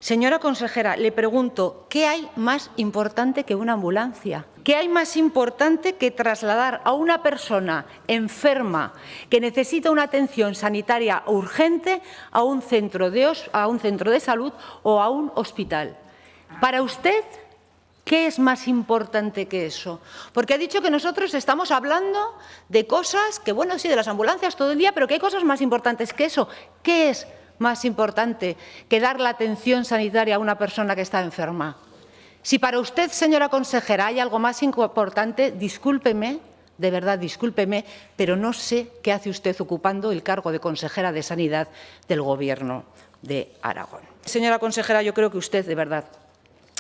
Señora consejera, le pregunto, ¿qué hay más importante que una ambulancia? ¿Qué hay más importante que trasladar a una persona enferma que necesita una atención sanitaria urgente a un centro de salud o a un hospital? Para usted, ¿qué es más importante que eso? Porque ha dicho que nosotros estamos hablando de cosas que, bueno, sí, de las ambulancias todo el día, pero que hay cosas más importantes que eso. ¿Qué es más importante que dar la atención sanitaria a una persona que está enferma? Si para usted, señora consejera, hay algo más importante, discúlpeme, de verdad, discúlpeme, pero no sé qué hace usted ocupando el cargo de consejera de Sanidad del Gobierno de Aragón. Señora consejera, yo creo que usted, de verdad,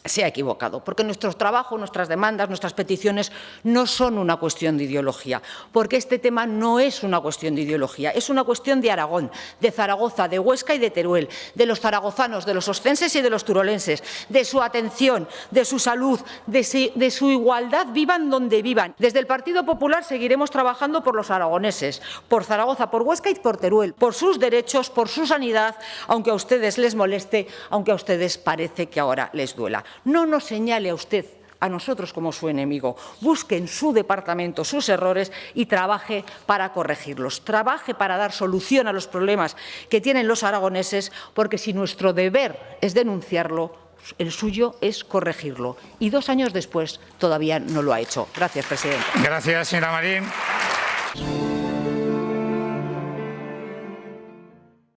se ha equivocado, porque nuestro trabajo, nuestras demandas, nuestras peticiones no son una cuestión de ideología, porque este tema no es una cuestión de ideología, es una cuestión de Aragón, de Zaragoza, de Huesca y de Teruel, de los zaragozanos, de los oscenses y de los turolenses, de su atención, de su salud, de su igualdad, vivan donde vivan. Desde el Partido Popular seguiremos trabajando por los aragoneses, por Zaragoza, por Huesca y por Teruel, por sus derechos, por su sanidad, aunque a ustedes les moleste, aunque a ustedes parece que ahora les duela. No nos señale a usted a nosotros como su enemigo. Busque en su departamento sus errores y trabaje para corregirlos. Trabaje para dar solución a los problemas que tienen los aragoneses, porque si nuestro deber es denunciarlo, el suyo es corregirlo. Y 2 años después todavía no lo ha hecho. Gracias, presidente. Gracias, señora Marín.